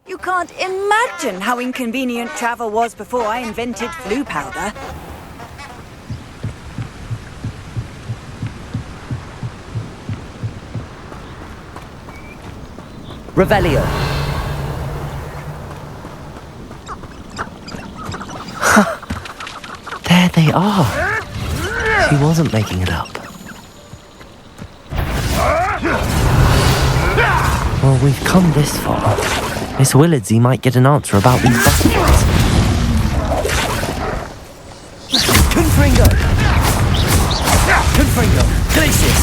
You can't imagine how inconvenient travel was before I invented flu powder. Revelio. There they are. She wasn't making it up. Well, we've come this far. Miss Willardsy might get an answer about these baskets. Confringo! Confringo! Glacius!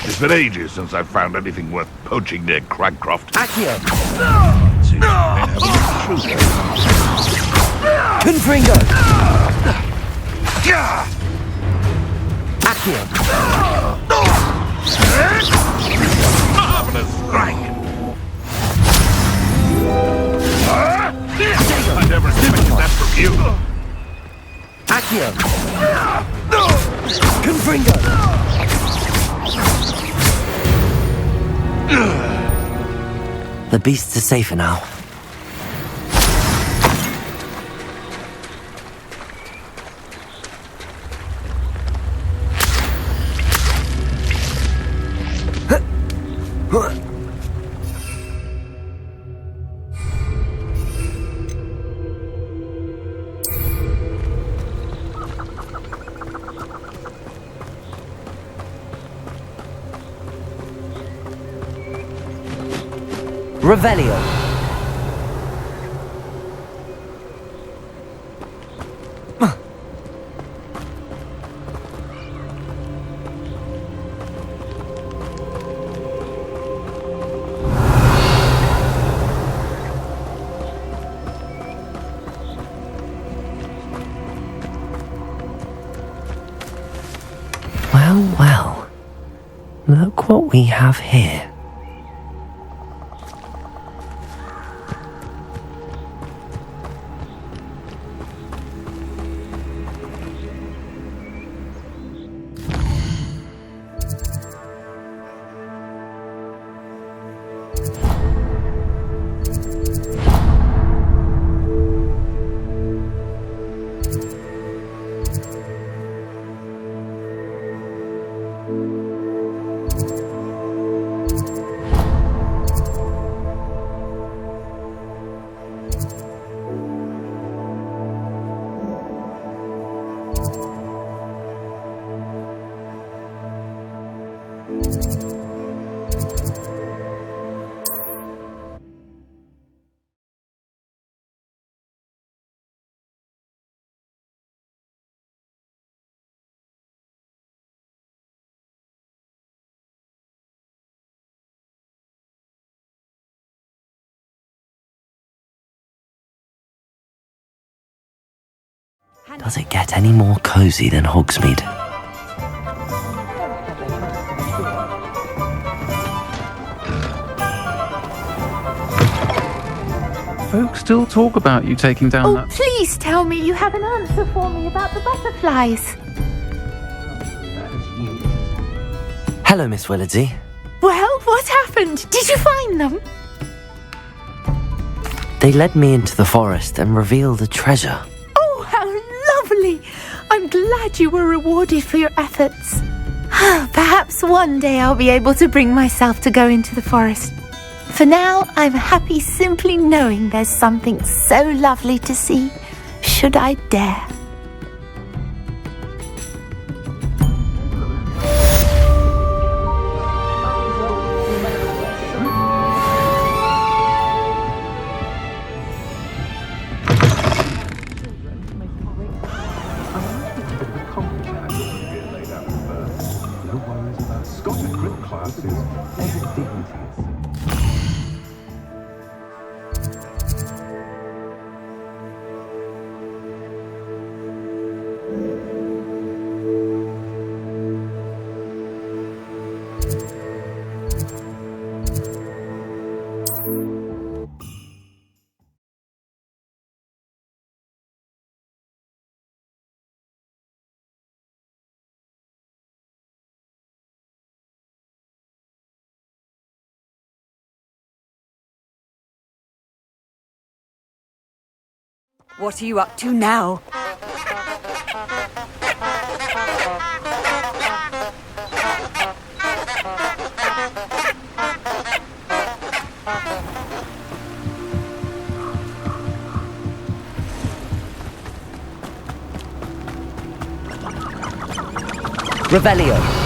It's been ages since I've found anything worth poaching near Cragcroft. Accio! Confringo! Confringo! Accio! Marvelous strike! I never expected that from you. Accio! Confringo! The beasts are safer now. Revelio. Well, well. Look what we have here. Does it get any more cozy than Hogsmeade? Folks still talk about you taking down that... Please tell me you have an answer for me about the butterflies. Hello, Miss Willardsy. Well, what happened? Did you find them? They led me into the forest and revealed a treasure. Oh, how lovely! I'm glad you were rewarded for your efforts. Perhaps one day I'll be able to bring myself to go into the forest. For now, I'm happy simply knowing there's something so lovely to see, should I dare. What are you up to now? Revelio.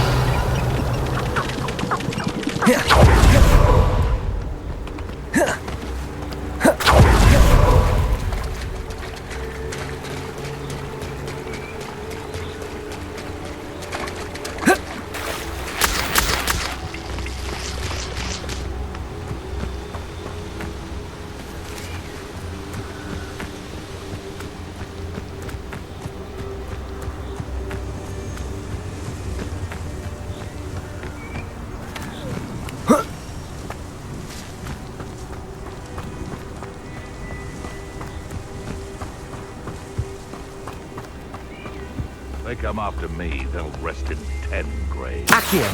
They come after me, they'll rest in 10 graves. Accio.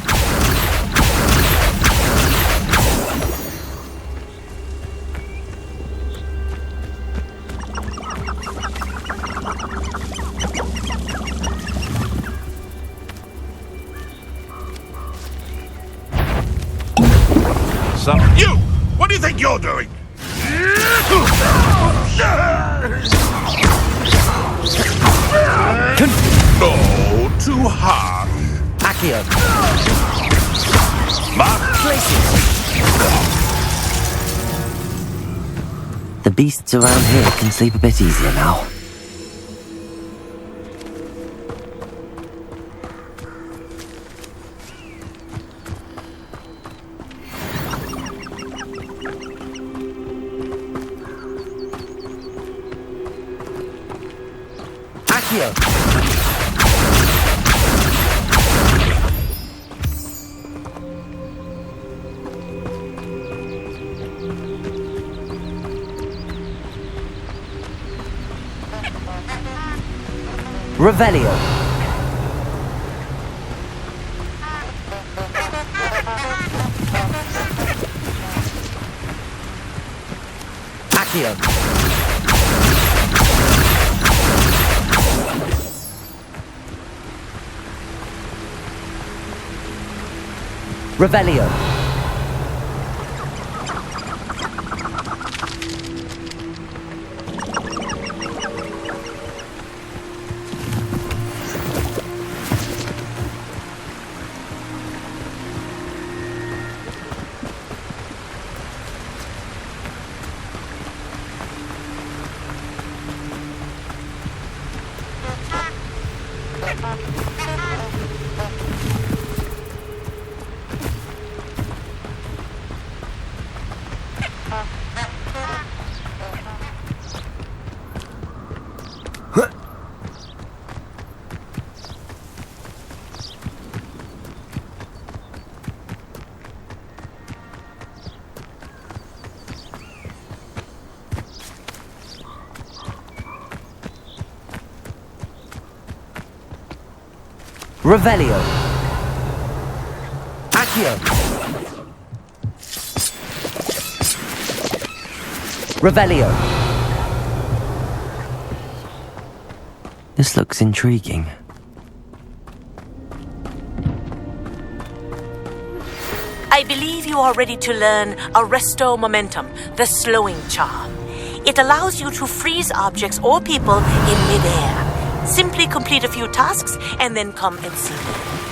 You! What do you think you're doing? Oh, too harsh. Accio. Mark. The beasts around here can sleep a bit easier now. Accio. Revelio. Accio. Revelio. Revelio. Accio. Revelio. This looks intriguing. I believe you are ready to learn Arresto Momentum, the slowing charm. It allows you to freeze objects or people in midair. Simply complete a few tasks and then come and see me.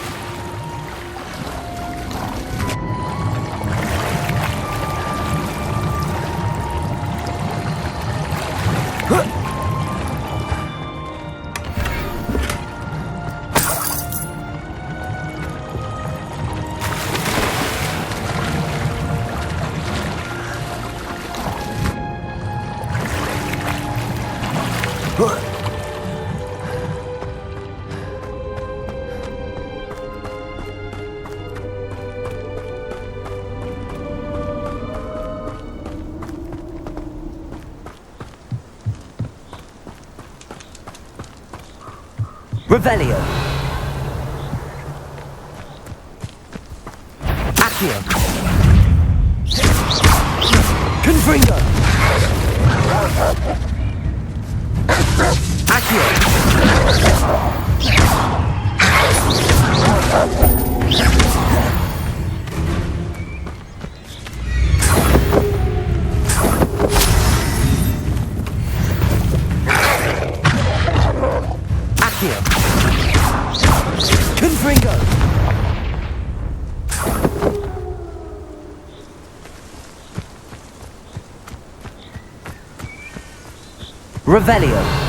Revelio. Accio. Confringo. Revelio.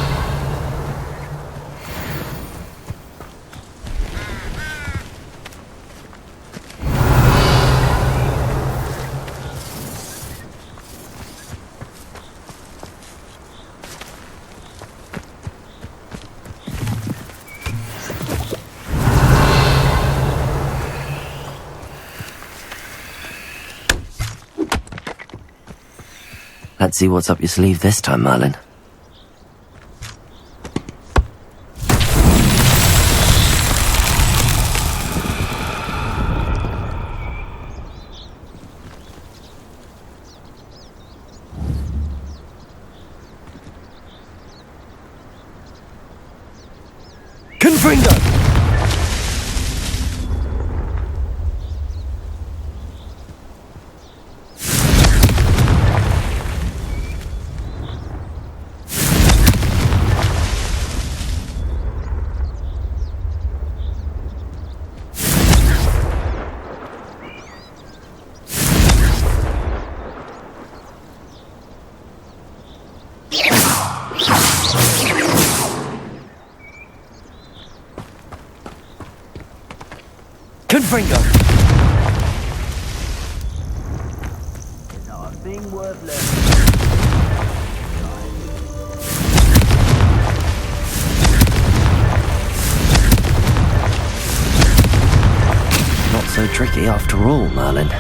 Let's see what's up your sleeve this time, Merlin. Confringo! Confringo! Not a thing worth learning. Not so tricky after all, Merlin.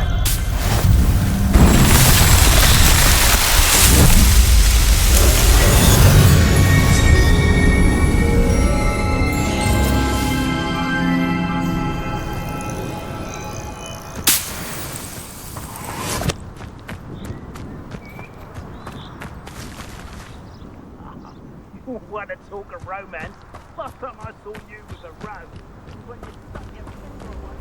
What a talk of romance. Last time I saw you was a rose. When you stuck your finger away.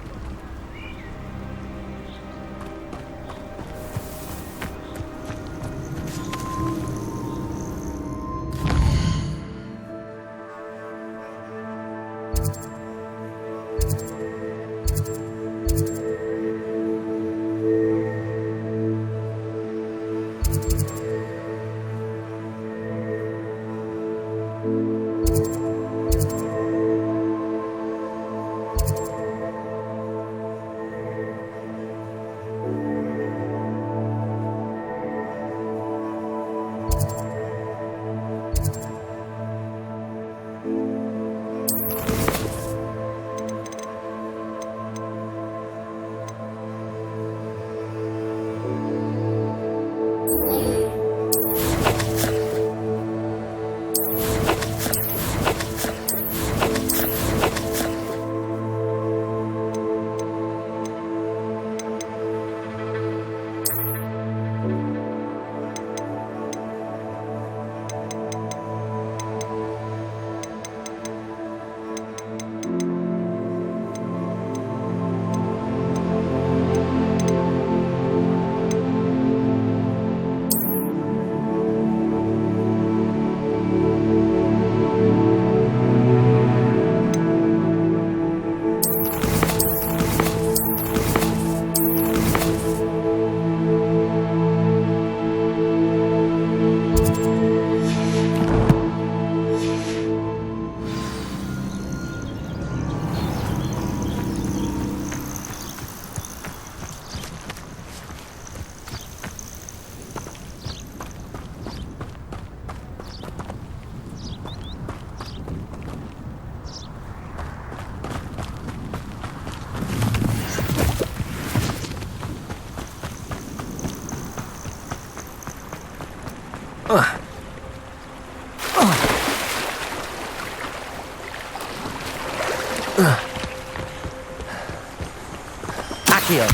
Accio.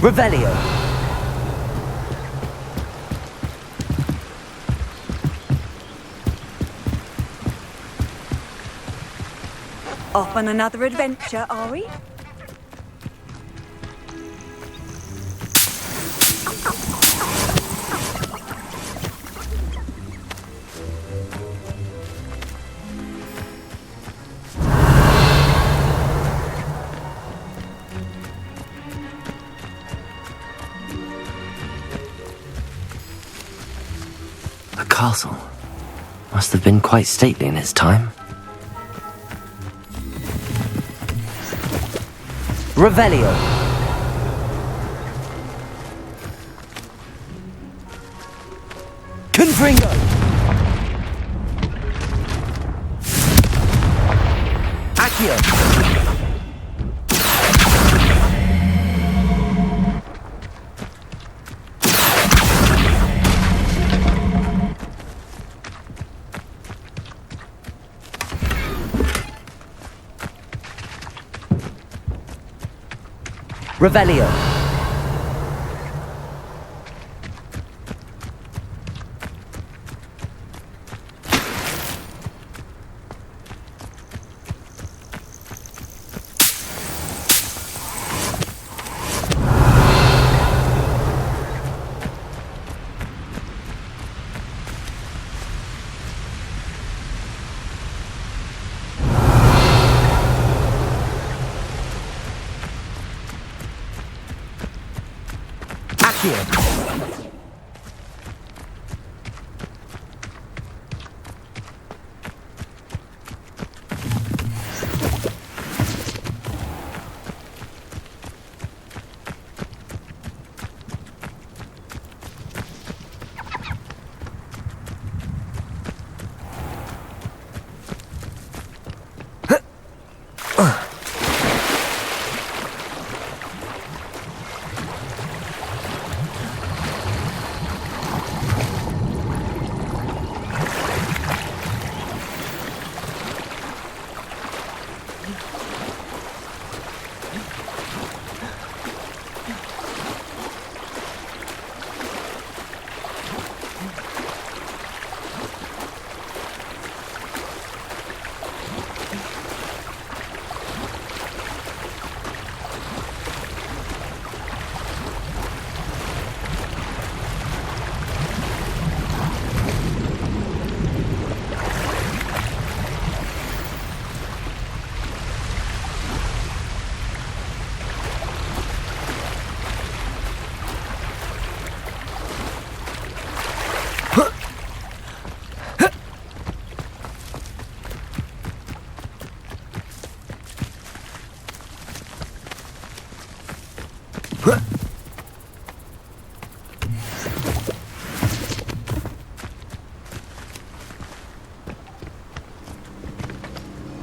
Revelio. Off on another adventure, are we? The castle must have been quite stately in its time. Revelio. Confringo. Accio. Revelio.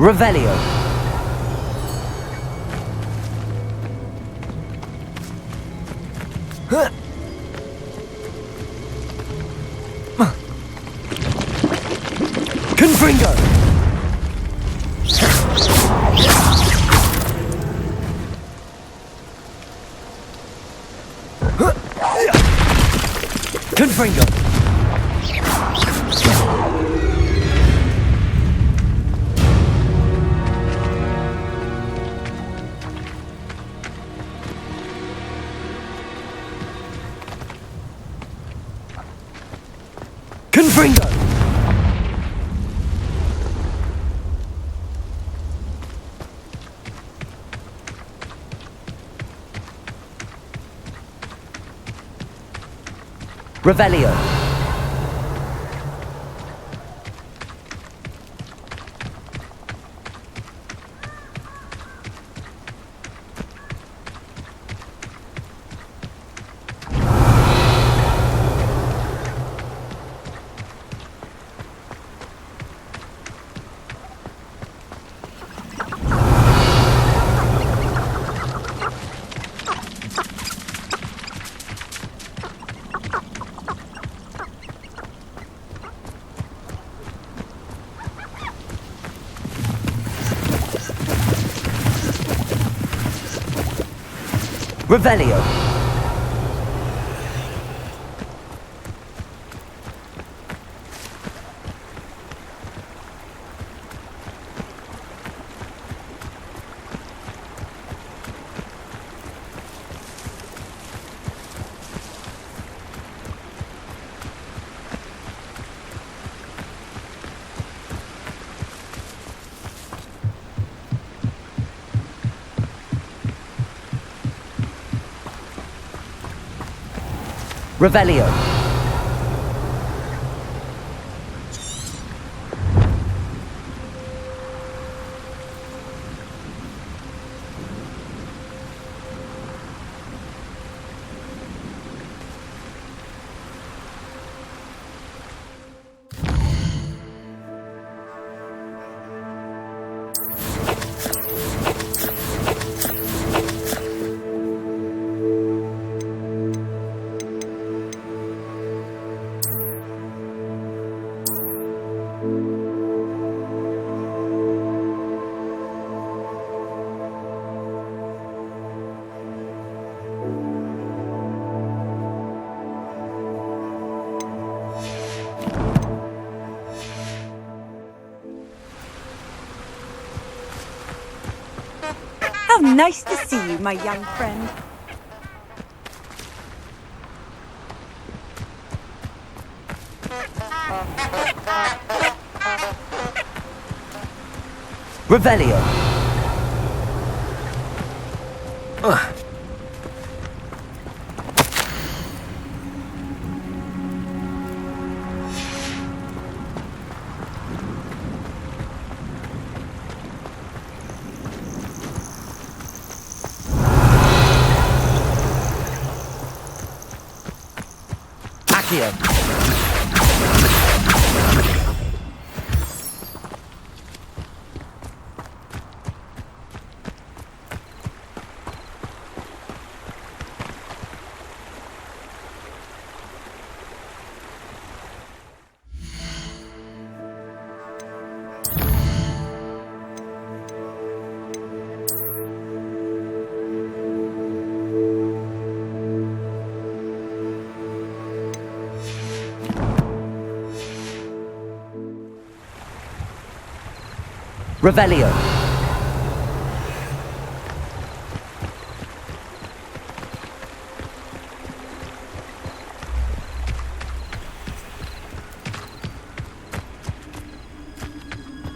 Revelio. Confringo. Confringo. Confringo. Revelio. Revelio. Revelio. How nice to see you, my young friend. Revelio. Accio. Revelio.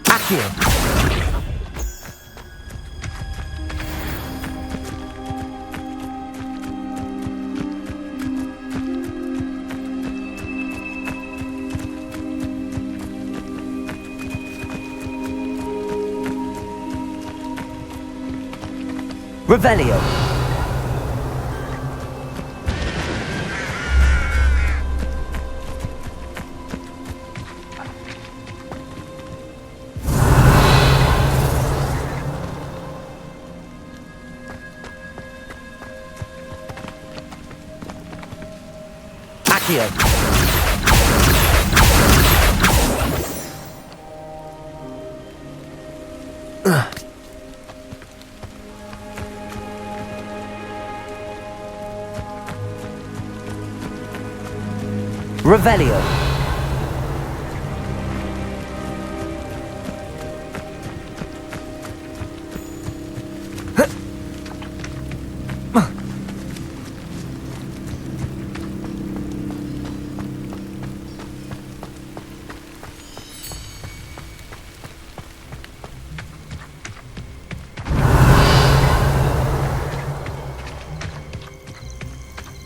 Accio. Revelio. Accio. Revelio.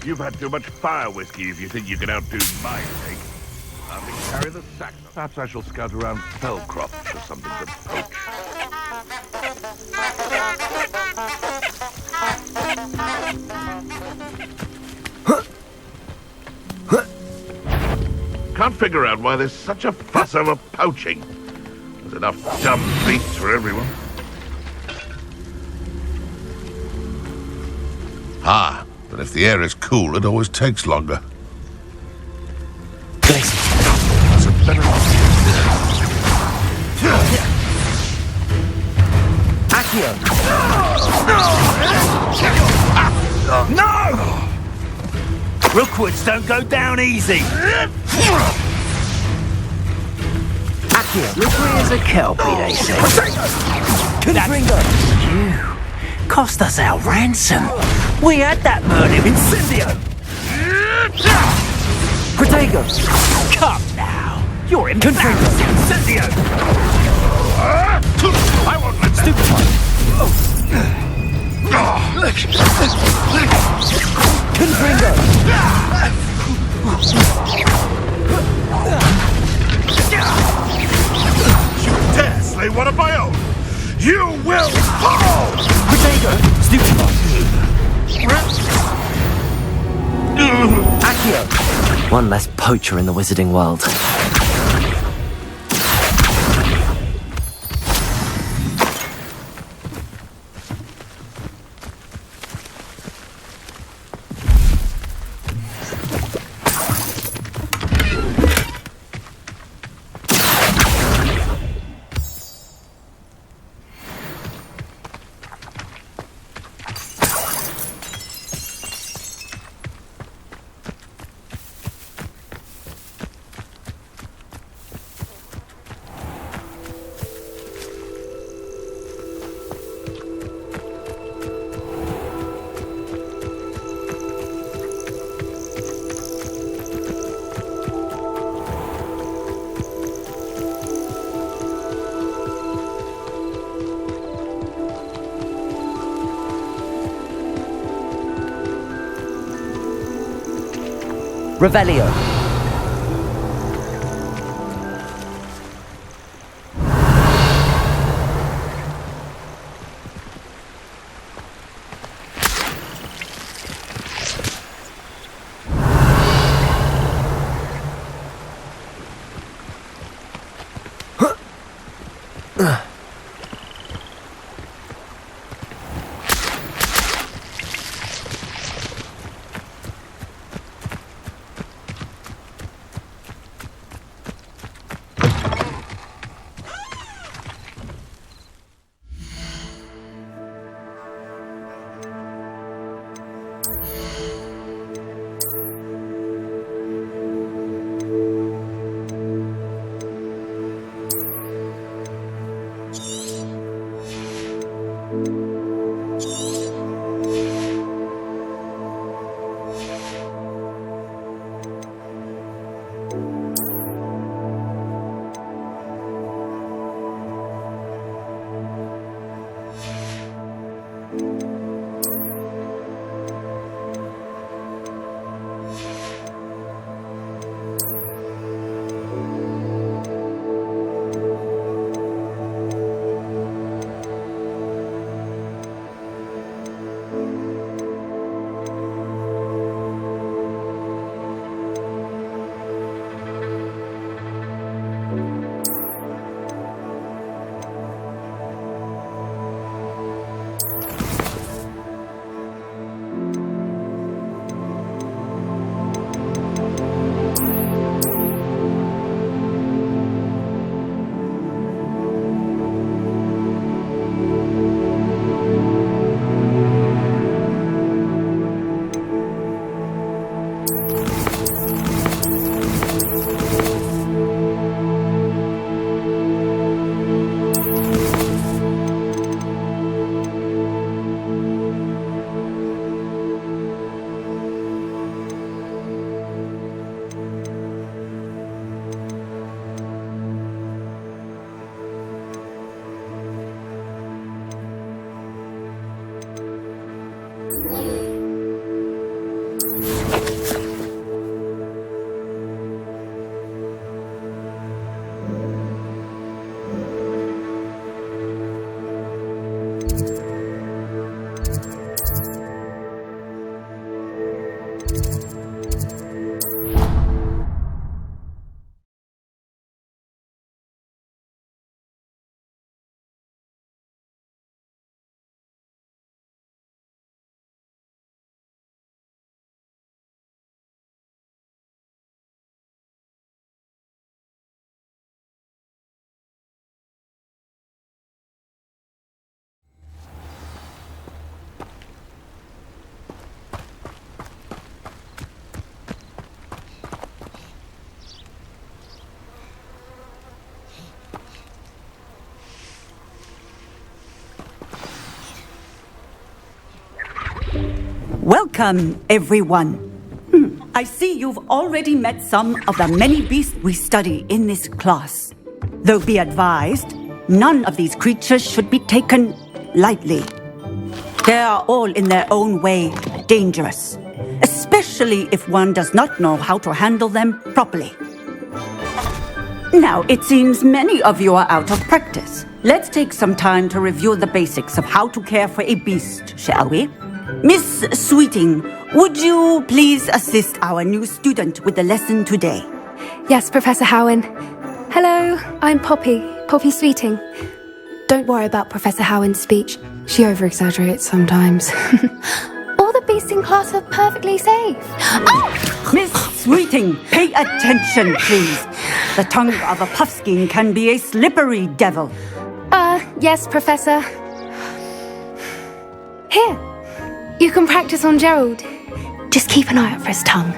You've had too much fire whiskey if you think you can outdo my take. I'll carry the sack. Perhaps I shall scout around Fellcroft for something to poach. Can't figure out why there's such a fuss over poaching. There's enough dumb beasts for everyone. Ah, but if the air is cool, it always takes longer. That's a better idea. Accio. Rookwoods don't go down easy. Accio, slippery as a kelpie, they say. Confringo! You cost us our ransom. We had that murder. Incendio! Protego! Come now! You're embarrassed! Incendio! I won't let Stupid Confringo! You dare slay one of my own! You will fall! Protego! Stupid Accio! One less poacher in the wizarding world. Revelio. Welcome, everyone. I see you've already met some of the many beasts we study in this class. Though be advised, none of these creatures should be taken lightly. They are all in their own way dangerous, especially if one does not know how to handle them properly. Now, it seems many of you are out of practice. Let's take some time to review the basics of how to care for a beast, shall we? Miss Sweeting, would you please assist our new student with the lesson today? Yes, Professor Howen. Hello, I'm Poppy Sweeting. Don't worry about Professor Howen's speech. She over-exaggerates sometimes. All the beasts in class are perfectly safe. Oh! Miss Sweeting, pay attention, please. The tongue of a puffskein can be a slippery devil. Yes, Professor. Here, you can practice on Gerald. Just keep an eye out for his tongue.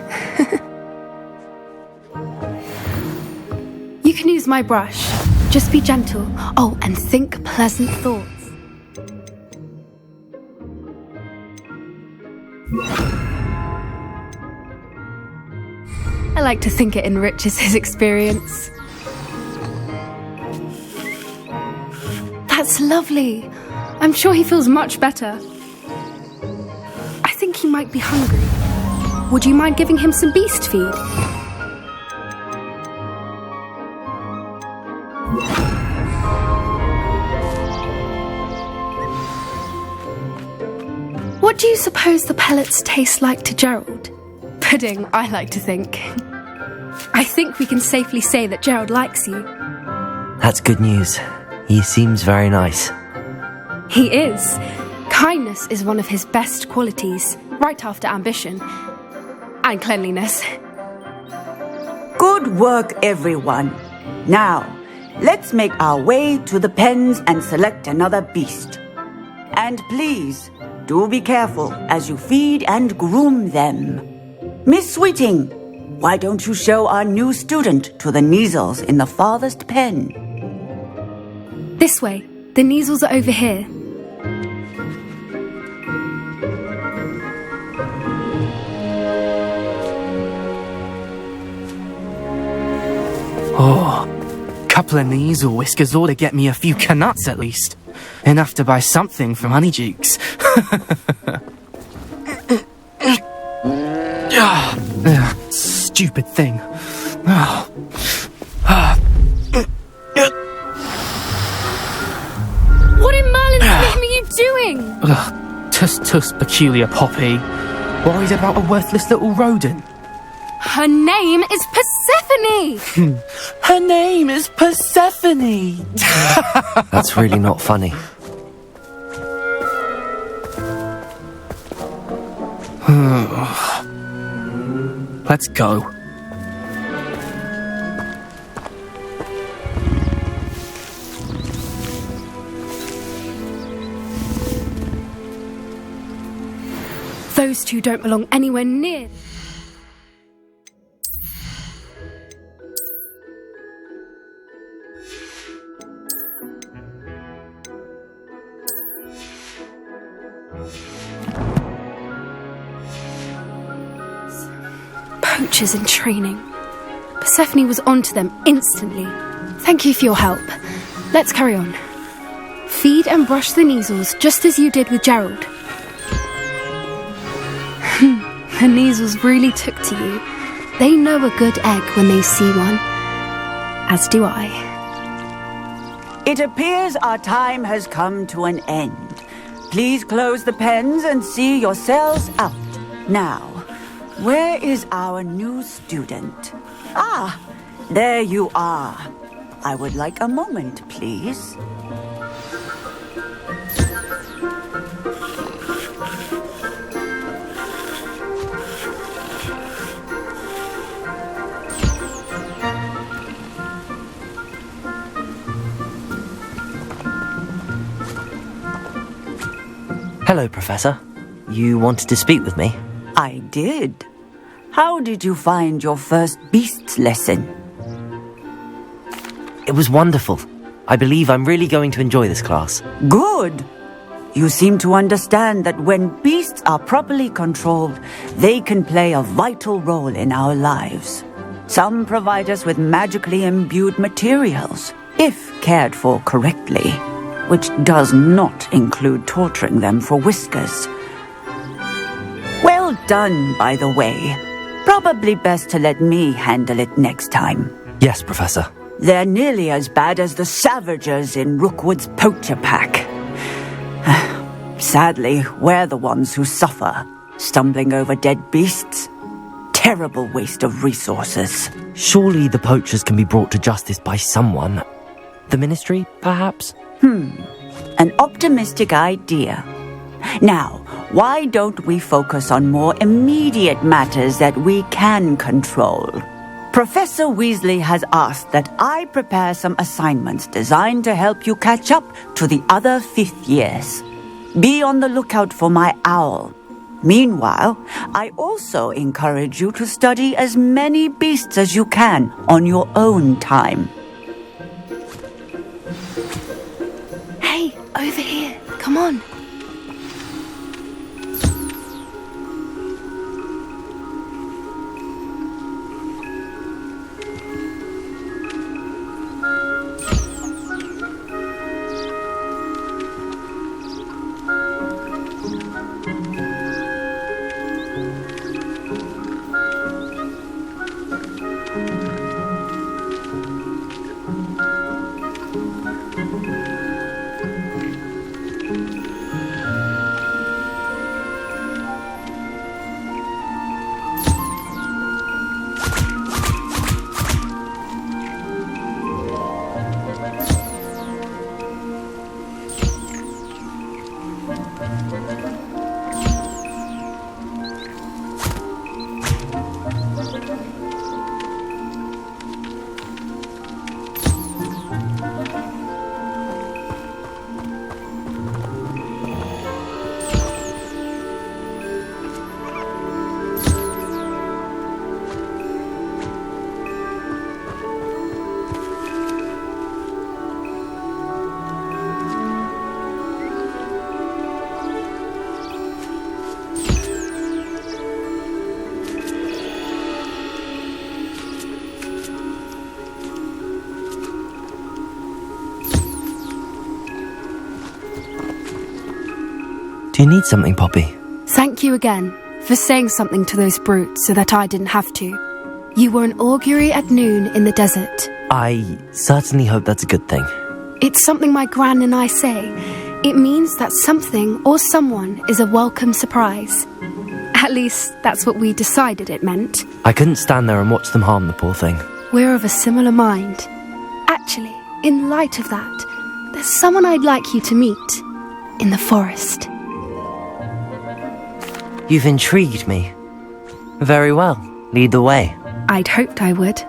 You can use my brush. Just be gentle. Oh, and think pleasant thoughts. I like to think it enriches his experience. That's lovely. I'm sure he feels much better. I think he might be hungry. Would you mind giving him some beast feed? What do you suppose the pellets taste like to Gerald? Pudding, I like to think. I think we can safely say that Gerald likes you. That's good news. He seems very nice. He is. Kindness is one of his best qualities, right after ambition. And cleanliness. Good work, everyone. Now, let's make our way to the pens and select another beast. And please, do be careful as you feed and groom them. Miss Sweeting, why don't you show our new student to the Kneazles in the farthest pen? This way. The Kneazles are over here. Oh, couple of Kneazle whiskers ought to get me a few canuts at least. Enough to buy something from Honeydukes. Stupid thing. What in Merlin's name are you doing? Tuss, peculiar Poppy. Worried about a worthless little rodent. Her name is Persephone! Her name is Persephone! That's really not funny. Let's go. Those two don't belong anywhere near. Poachers in training. Persephone was onto them instantly. Thank you for your help. Let's carry on. Feed and brush the Kneazles just as you did with Gerald. The Kneazles really took to you. They know a good egg when they see one. As do I. It appears our time has come to an end. Please close the pens and see yourselves out. Now, where is our new student? Ah, there you are. I would like a moment, please. Hello, Professor. You wanted to speak with me? I did. How did you find your first beasts lesson? It was wonderful. I believe I'm really going to enjoy this class. Good. you seem to understand that when beasts are properly controlled, they can play a vital role in our lives. Some provide us with magically imbued materials, if cared for correctly, which does not include torturing them for whiskers. Well done, by the way. Probably best to let me handle it next time. Yes, Professor. They're nearly as bad as the Savagers in Rookwood's Poacher Pack. Sadly, we're the ones who suffer, stumbling over dead beasts. Terrible waste of resources. Surely the poachers can be brought to justice by someone. The Ministry, perhaps? An optimistic idea. Now, why don't we focus on more immediate matters that we can control? Professor Weasley has asked that I prepare some assignments designed to help you catch up to the other 5th years. Be on the lookout for my owl. Meanwhile, I also encourage you to study as many beasts as you can on your own time. Hey, over here. Come on. Do you need something, Poppy? Thank you again for saying something to those brutes so that I didn't have to. You were an augury at noon in the desert. I certainly hope that's a good thing. It's something my gran and I say. It means that something or someone is a welcome surprise. At least, that's what we decided it meant. I couldn't stand there and watch them harm the poor thing. We're of a similar mind. Actually, in light of that, there's someone I'd like you to meet. In the forest. You've intrigued me. Very well. Lead the way. I'd hoped I would.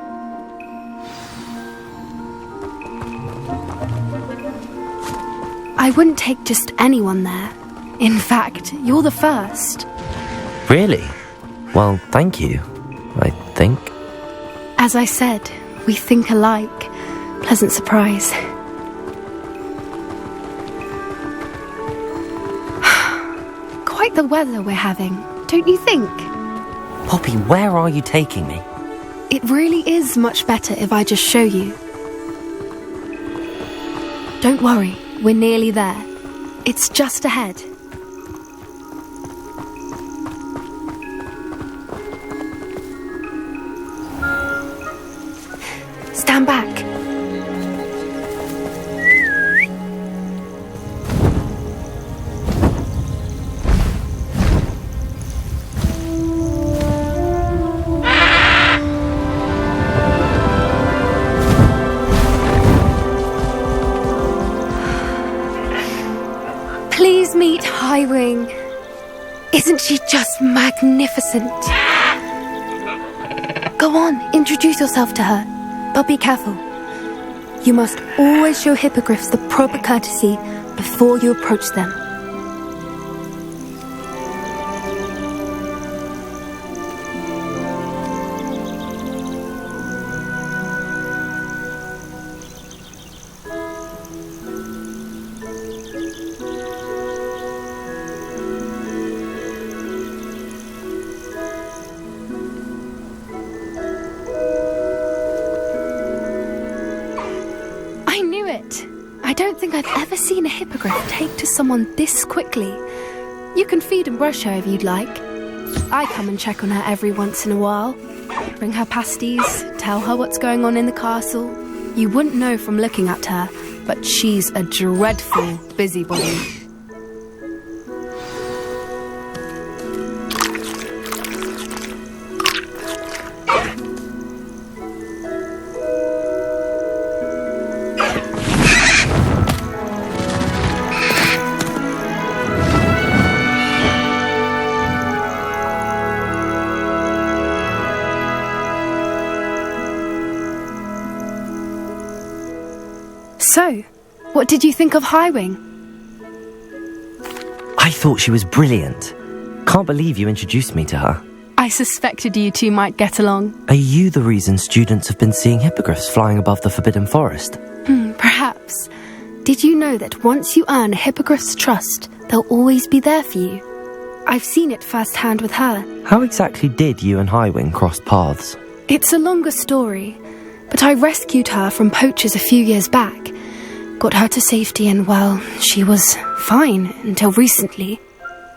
I wouldn't take just anyone there. In fact, you're the first. Really? Well, thank you, I think. As I said, we think alike. Pleasant surprise. Quite the weather we're having, don't you think? Poppy, where are you taking me? It really is much better if I just show you. Don't worry, we're nearly there. It's just ahead. Stand back. Please meet Highwing. Isn't she just magnificent? Go on, introduce yourself to her. But be careful. You must always show hippogriffs the proper courtesy before you approach them. I don't think I've ever seen a hippogriff take to someone this quickly. You can feed and brush her if you'd like. I come and check on her every once in a while. Bring her pasties, tell her what's going on in the castle. You wouldn't know from looking at her, but she's a dreadful busybody. So, what did you think of Highwing? I thought she was brilliant. Can't believe you introduced me to her. I suspected you two might get along. Are you the reason students have been seeing hippogriffs flying above the Forbidden Forest? Perhaps. Did you know that once you earn a hippogriff's trust, they'll always be there for you? I've seen it firsthand with her. How exactly did you and Highwing cross paths? It's a longer story, but I rescued her from poachers a few years back. Got her to safety and, well, she was fine until recently.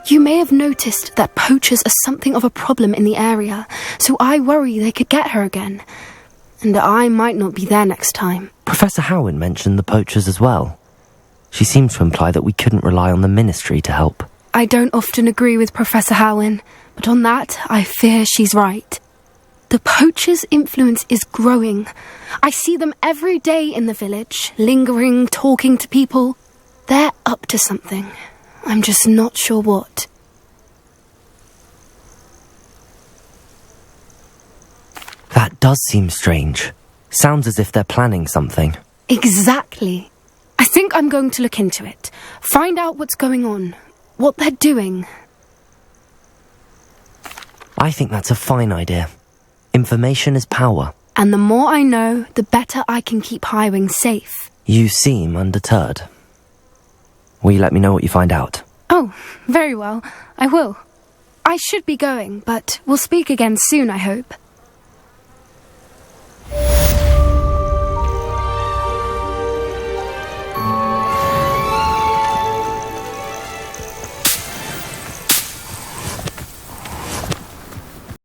You may have noticed that poachers are something of a problem in the area, so I worry they could get her again. And I might not be there next time. Professor Howin mentioned the poachers as well. She seemed to imply that we couldn't rely on the Ministry to help. I don't often agree with Professor Howin, but on that, I fear she's right. The poachers' influence is growing. I see them every day in the village, lingering, talking to people. They're up to something. I'm just not sure what. That does seem strange. Sounds as if they're planning something. Exactly. I think I'm going to look into it. Find out what's going on. What they're doing. I think that's a fine idea. Information is power. And the more I know, the better I can keep Highwing safe. You seem undeterred. Will you let me know what you find out? Oh, very well. I will. I should be going, but we'll speak again soon, I hope.